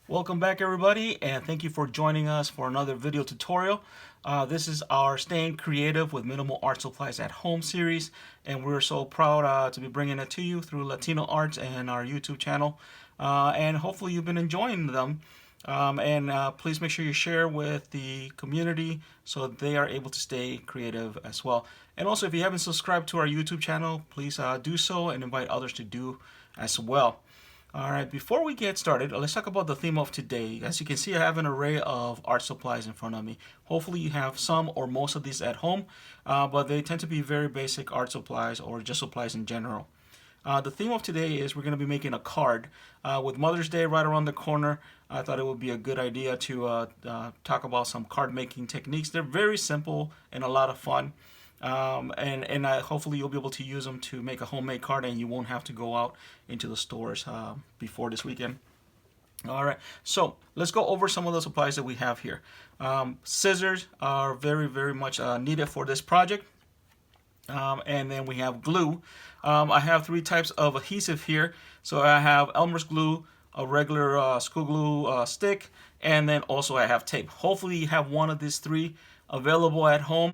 Welcome back everybody, and thank you for joining us for another video tutorial. This is our Staying Creative with Minimal Art Supplies at Home series, and we're so proud to be bringing it to you through Latino Arts and our YouTube channel. And hopefully you've been enjoying them. Please make sure you share with the community so they are able to stay creative as well. And also, if you haven't subscribed to our YouTube channel, please do so and invite others to do as well. All right, before we get started, let's talk about the theme of today. As you can see, I have an array of art supplies in front of me. Hopefully you have some or most of these at home, but they tend to be very basic art supplies or just supplies in general. The theme of today is we're going to be making a card. With Mother's Day right around the corner, I thought it would be a good idea to talk about some card making techniques. They're very simple and a lot of fun. Hopefully you'll be able to use them to make a homemade card, and you won't have to go out into the stores before this weekend. All right, so let's go over some of the supplies that we have here. Scissors are very much needed for this project. And then we have glue. I have three types of adhesive here. So I have Elmer's glue, a regular school glue stick, and then also I have tape. Hopefully you have one of these three available at home.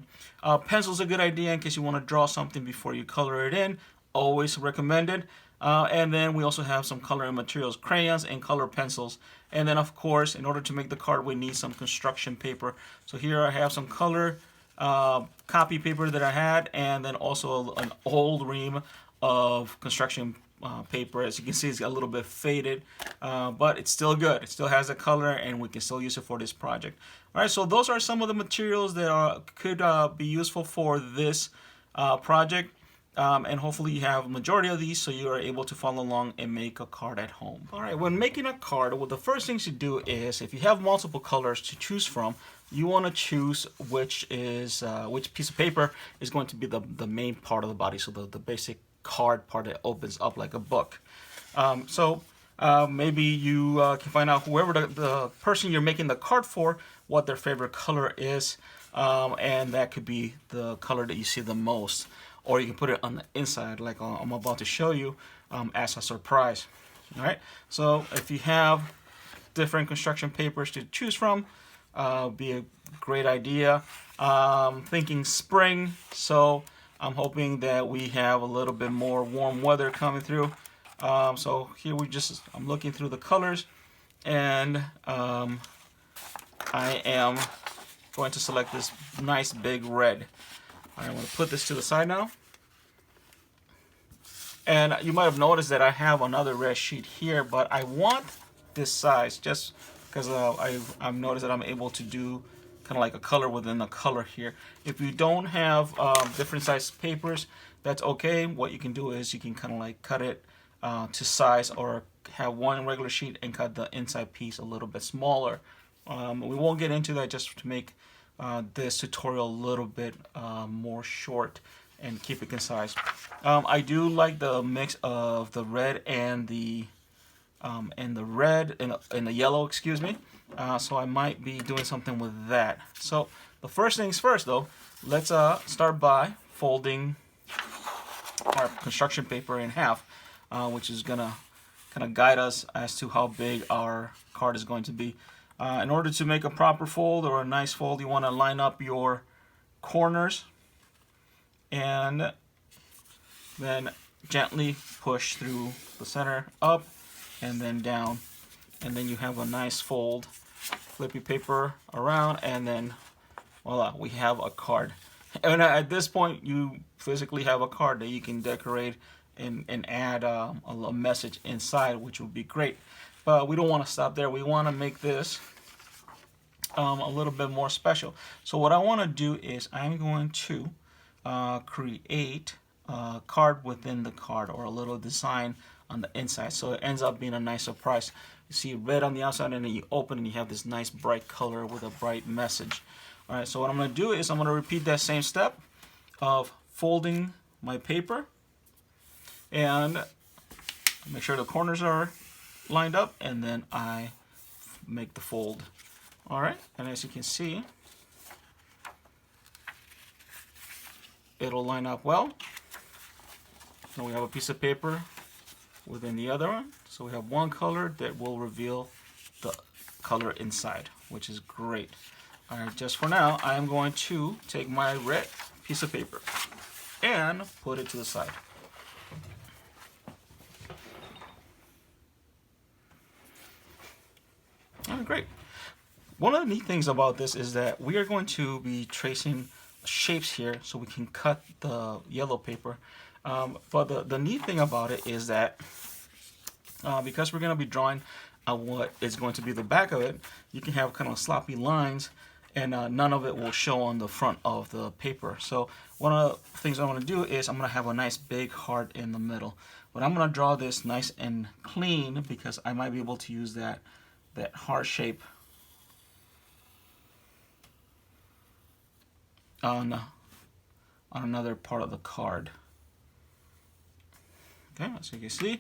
Pencil's a good idea in case you want to draw something before you color it in. Always recommended. And then we also have some coloring materials, crayons and color pencils. And then of course, in order to make the card, we need some construction paper. So here I have some color copy paper that I had, and then also an old ream of construction paper. As you can see, it's a little bit faded, but it's still good. It still has a color, and we can still use it for this project. All right, so those are some of the materials that could be useful for this project. And hopefully you have a majority of these so you are able to follow along and make a card at home. All right, when making a card, well, the first thing to do is, if you have multiple colors to choose from, you want to choose which piece of paper is going to be the main part of the body, so the basic card part that opens up like a book. Maybe you can find out whoever the person you're making the card for, what their favorite color is, and that could be the color that you see the most. Or you can put it on the inside like I'm about to show you as a surprise. All right, so if you have different construction papers to choose from, be a great idea. Thinking spring, so I'm hoping that we have a little bit more warm weather coming through. So here I'm looking through the colors, and I am going to select this nice big red. I'm going to put this to the side now. And you might have noticed that I have another red sheet here, but I want this size just because I've noticed that I'm able to do kind of like a color within a color here. If you don't have different size papers, that's okay. What you can do is you can kind of like cut it to size, or have one regular sheet and cut the inside piece a little bit smaller. We won't get into that, just to make this tutorial a little bit more short and keep it concise. I do like the mix of the red and the yellow, excuse me. So I might be doing something with that. So the first things first, though, let's start by folding our construction paper in half, which is gonna kind of guide us as to how big our card is going to be. In order to make a proper fold or a nice fold, you want to line up your corners and then gently push through the center up and then down, and then you have a nice fold. Flip your paper around, and then voila, we have a card. And at this point, you physically have a card that you can decorate and add a message inside, which would be great. But we don't want to stop there. We want to make this a little bit more special. So what I want to do is I'm going to create a card within the card, or a little design on the inside, so it ends up being a nice surprise. You see red on the outside, and then you open and you have this nice bright color with a bright message. All right, so what I'm going to do is I'm going to repeat that same step of folding my paper and make sure the corners are lined up, and then I make the fold. All right, and as you can see, it'll line up well. Now we have a piece of paper within the other one. So we have one color that will reveal color inside, which is great. All right, just for now, I'm going to take my red piece of paper and put it to the side. All right, great. One of the neat things about this is that we are going to be tracing shapes here so we can cut the yellow paper. But the neat thing about it is that because we're going to be drawing what is going to be the back of it, you can have kind of sloppy lines, and none of it will show on the front of the paper. So one of the things I want to do is I'm going to have a nice big heart in the middle. But I'm going to draw this nice and clean because I might be able to use that heart shape on another part of the card. Okay, so you can see,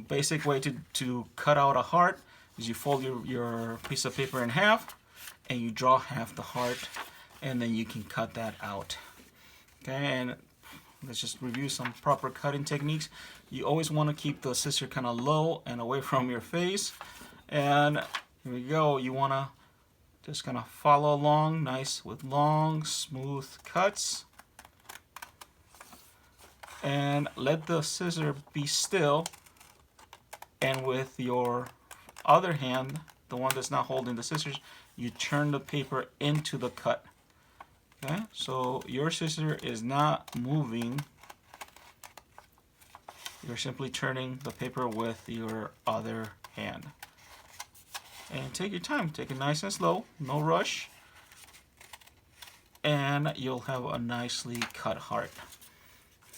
basic way to cut out a heart is you fold your piece of paper in half and you draw half the heart, and then you can cut that out. Okay, and let's just review some proper cutting techniques. You always want to keep the scissor kind of low and away from your face. And here we go. You want to just kind of follow along, nice with long, smooth cuts. And let the scissor be still. And with your other hand, the one that's not holding the scissors, you turn the paper into the cut. Okay, so your scissor is not moving. You're simply turning the paper with your other hand. And take your time, take it nice and slow, no rush, and you'll have a nicely cut heart.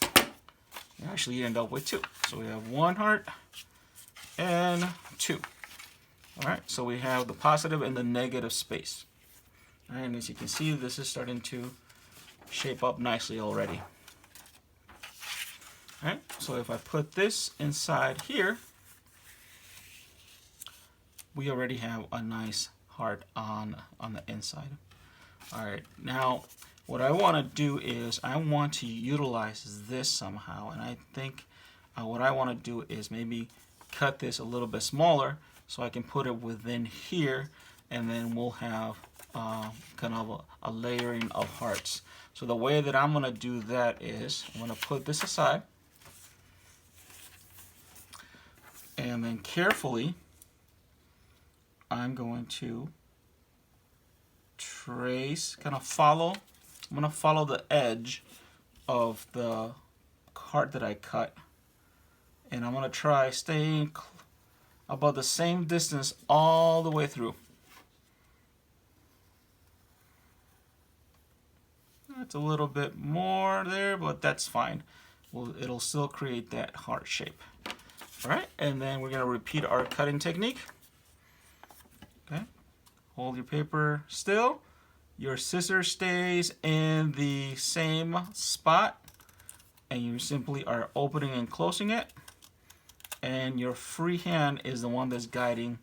You actually end up with two. So we have one heart and two. All right, so we have the positive and the negative space. All right, and as you can see, this is starting to shape up nicely already. All right, so if I put this inside here, we already have a nice heart on the inside. All right, now what I want to do is I want to utilize this somehow, and I think what I want to do is maybe cut this a little bit smaller so I can put it within here, and then we'll have kind of a layering of hearts. So the way that I'm going to do that is I'm going to put this aside, and then carefully I'm going to trace, kind of follow. I'm going to follow the edge of the heart that I cut, and I'm going to try staying about the same distance all the way through. It's a little bit more there, but that's fine. Well, it'll still create that heart shape. All right, and then we're going to repeat our cutting technique. Okay, hold your paper still. Your scissor stays in the same spot, and you simply are opening and closing it. And your free hand is the one that's guiding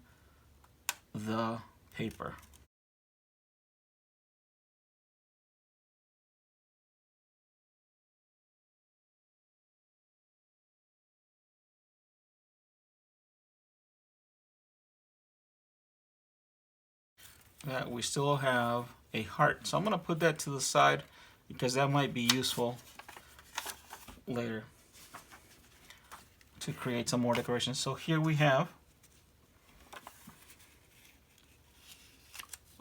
the paper. That we still have a heart, so I'm going to put that to the side because that might be useful later to create some more decorations. So here we have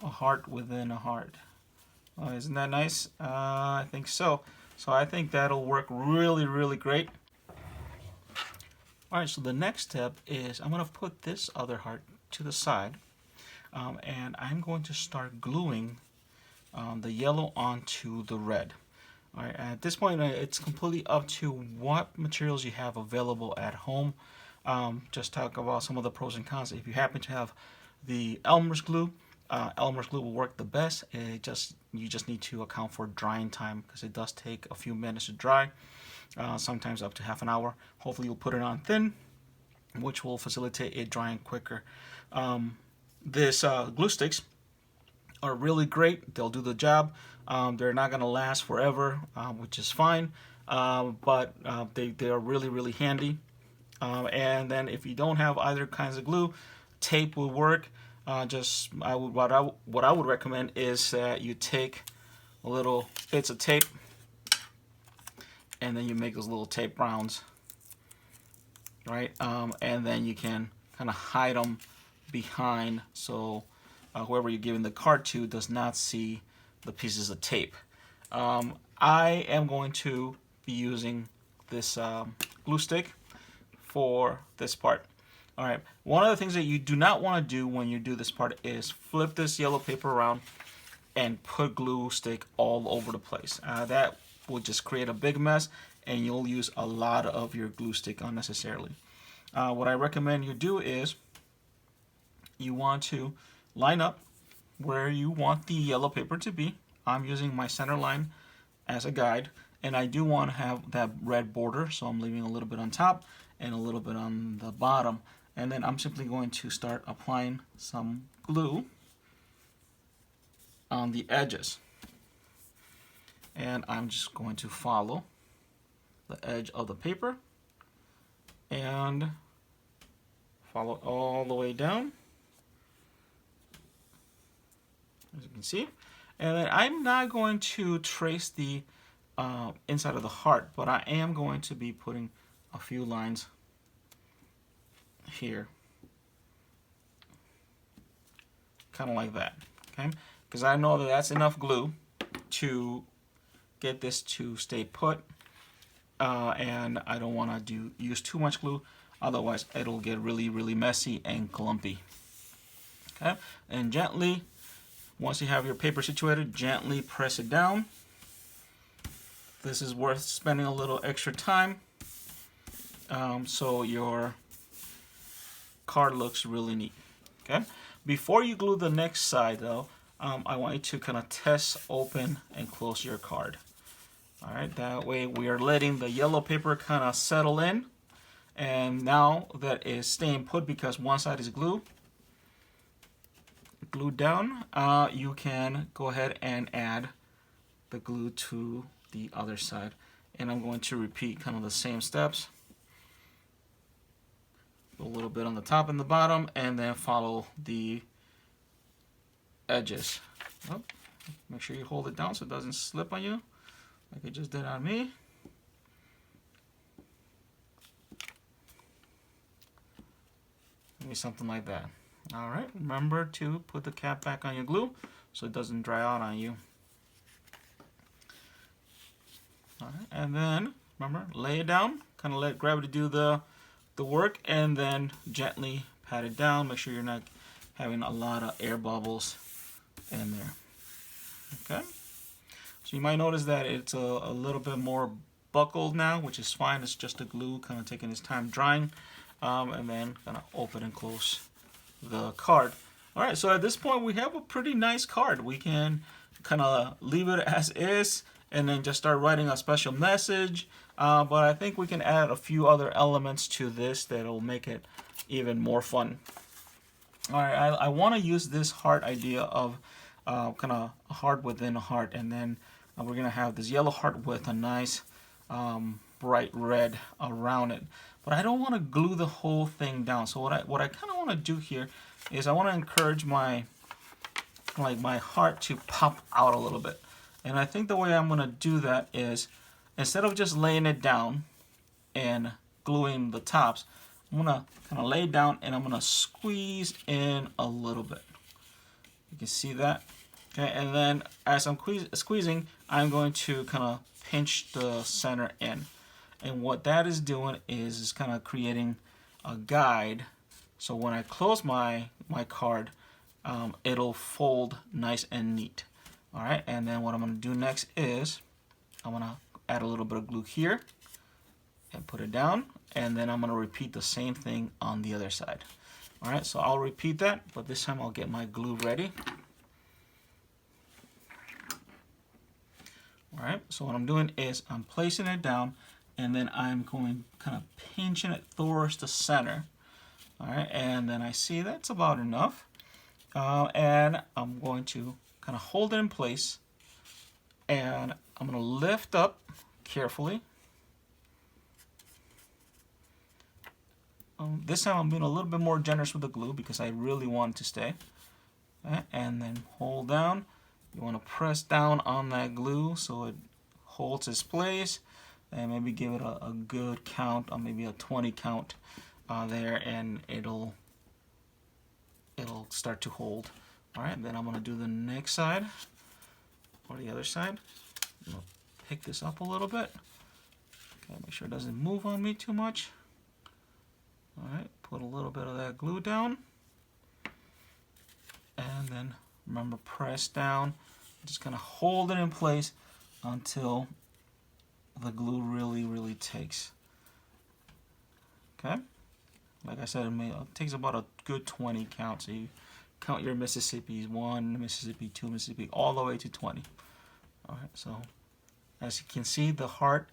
a heart within a heart. Oh, isn't that nice? I think so. So I think that'll work really, really great. All right, so the next step is I'm going to put this other heart to the side. And I'm going to start gluing the yellow onto the red. All right, at this point, it's completely up to what materials you have available at home. Just talk about some of the pros and cons. If you happen to have the Elmer's glue will work the best. You just need to account for drying time because it does take a few minutes to dry, sometimes up to half an hour. Hopefully you'll put it on thin, which will facilitate it drying quicker. This glue sticks are really great. They'll do the job. They're not going to last forever, which is fine, but they are really, really handy. And then if you don't have either kinds of glue, tape will work. What I would recommend is that you take little bits of tape, and then you make those little tape rounds, right? And then you can kind of hide them behind, so whoever you're giving the card to does not see the pieces of tape. I am going to be using this glue stick for this part. All right, one of the things that you do not want to do when you do this part is flip this yellow paper around and put glue stick all over the place. That will just create a big mess, and you'll use a lot of your glue stick unnecessarily. What I recommend you do is you want to line up where you want the yellow paper to be. I'm using my center line as a guide, and I do want to have that red border, so I'm leaving a little bit on top and a little bit on the bottom. And then I'm simply going to start applying some glue on the edges. And I'm just going to follow the edge of the paper and follow it all the way down, as you can see. And then I'm not going to trace the inside of the heart, but I am going to be putting a few lines here, kind of like that, okay? Because I know that that's enough glue to get this to stay put, and I don't want to use too much glue, otherwise it'll get really, really messy and clumpy. Okay, and gently, once you have your paper situated, gently press it down. This is worth spending a little extra time, so your card looks really neat. Okay, before you glue the next side though, I want you to kind of test open and close your card. All right, that way we are letting the yellow paper kind of settle in, and now that is staying put because one side is glued down, you can go ahead and add the glue to the other side. And I'm going to repeat kind of the same steps. A little bit on the top and the bottom, and then follow the edges. Oh, make sure you hold it down so it doesn't slip on you, like it just did on me. Maybe something like that. All right, remember to put the cap back on your glue so it doesn't dry out on you. All right, and then remember, lay it down, kind of let gravity do the work, and then gently pat it down. Make sure you're not having a lot of air bubbles in there. Okay, so you might notice that it's a little bit more buckled now, which is fine. It's just the glue kind of taking its time drying, and then kind of open and close the card. All right, so at this point we have a pretty nice card. We can kind of leave it as is and then just start writing a special message, but I think we can add a few other elements to this that will make it even more fun. All right, I want to use this heart idea of kind of a heart within a heart, and then we're gonna have this yellow heart with a nice bright red around it. But I don't want to glue the whole thing down. So what I kind of want to do here is I want to encourage my heart to pop out a little bit. And I think the way I'm going to do that is, instead of just laying it down and gluing the tops, I'm going to kind of lay it down and I'm going to squeeze in a little bit. You can see that. Okay, and then as I'm squeezing, I'm going to kind of pinch the center in. And what that is doing is kind of creating a guide. So when I close my card, it'll fold nice and neat. All right, and then what I'm going to do next is I'm going to add a little bit of glue here and put it down, and then I'm going to repeat the same thing on the other side. All right, so I'll repeat that, but this time I'll get my glue ready. All right, so what I'm doing is I'm placing it down, and then I'm going kind of pinching it towards the center. All right, and then I see that's about enough. And I'm going to kind of hold it in place, and I'm going to lift up carefully. This time I'm being a little bit more generous with the glue because I really want it to stay. Okay, and then hold down. You want to press down on that glue so it holds its place, and maybe give it a good count, or maybe a 20 count there, and it'll start to hold. All right, then I'm going to do the next side, or the other side. I'm going to pick this up a little bit. Okay, make sure it doesn't move on me too much. All right, put a little bit of that glue down, and then remember, press down. Just gonna hold it in place until the glue really takes. Okay, like I said, it takes about a good 20 count. So you count your Mississippi's, 1 Mississippi, 2 Mississippi, all the way to 20. All right, so as you can see, the heart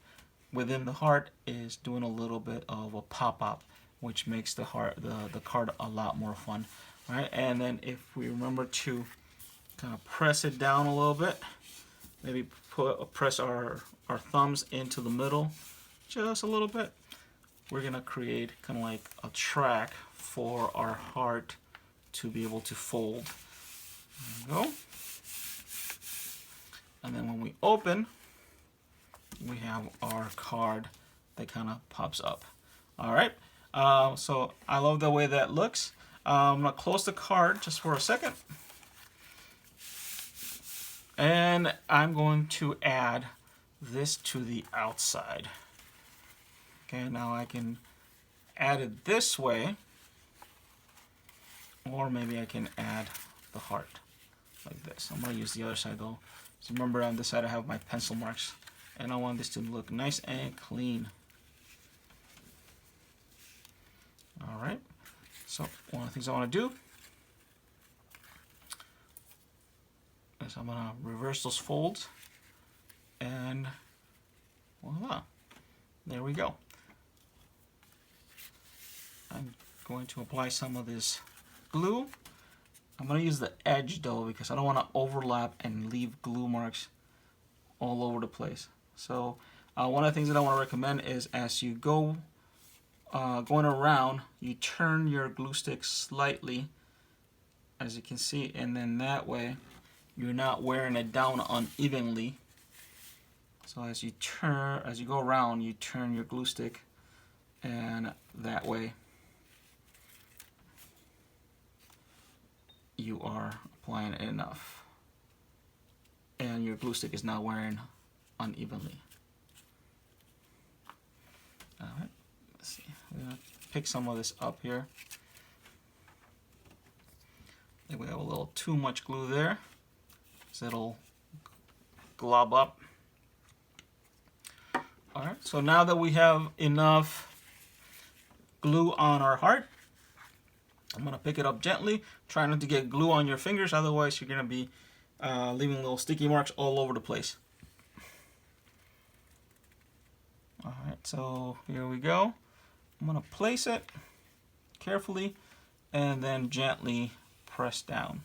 within the heart is doing a little bit of a pop-up, which makes the card a lot more fun. All right, and then if we remember to kind of press it down a little bit, maybe press our thumbs into the middle just a little bit, we're gonna create kind of like a track for our heart to be able to fold. There we go. And then when we open, we have our card that kind of pops up. All right, so I love the way that looks. I'm gonna close the card just for a second, and I'm going to add this to the outside. Okay, now I can add it this way, or maybe I can add the heart like this. I'm gonna use the other side though. So remember, on this side I have my pencil marks, and I want this to look nice and clean. All right, so one of the things I want to do is I'm going to reverse those folds, and voila, there we go. I'm going to apply some of this glue. I'm going to use the edge though, because I don't want to overlap and leave glue marks all over the place. So one of the things that I want to recommend is, as you go going around, you turn your glue stick slightly, as you can see, and then that way you're not wearing it down unevenly. So as you go around, you turn your glue stick, and that way you are applying enough, and your glue stick is not wearing unevenly. All right, let's see. We're gonna pick some of this up here. I think we have a little too much glue there, so it'll glob up. All right, so now that we have enough glue on our heart, I'm gonna pick it up gently. Try not to get glue on your fingers, otherwise you're gonna be leaving little sticky marks all over the place. All right, so here we go. I'm gonna place it carefully and then gently press down.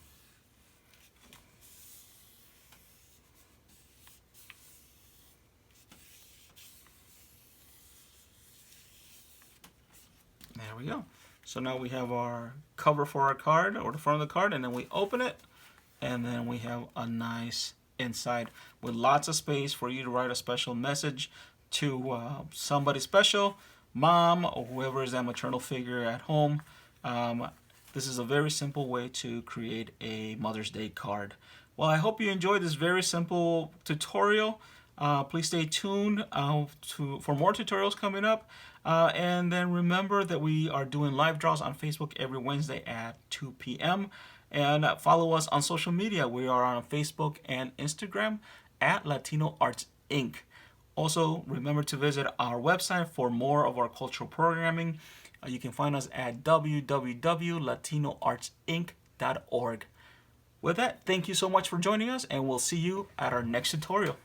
There we go. So now we have our cover for our card, or the front of the card, and then we open it, and then we have a nice inside with lots of space for you to write a special message to somebody special, mom, or whoever is that maternal figure at home. This is a very simple way to create a Mother's Day card. Well, I hope you enjoyed this very simple tutorial. Please stay tuned for more tutorials coming up. And then remember that we are doing live draws on Facebook every Wednesday at 2 p.m. And follow us on social media. We are on Facebook and Instagram at Latino Arts Inc. Also, remember to visit our website for more of our cultural programming. You can find us at www.latinoartsinc.org. With that, thank you so much for joining us, and we'll see you at our next tutorial.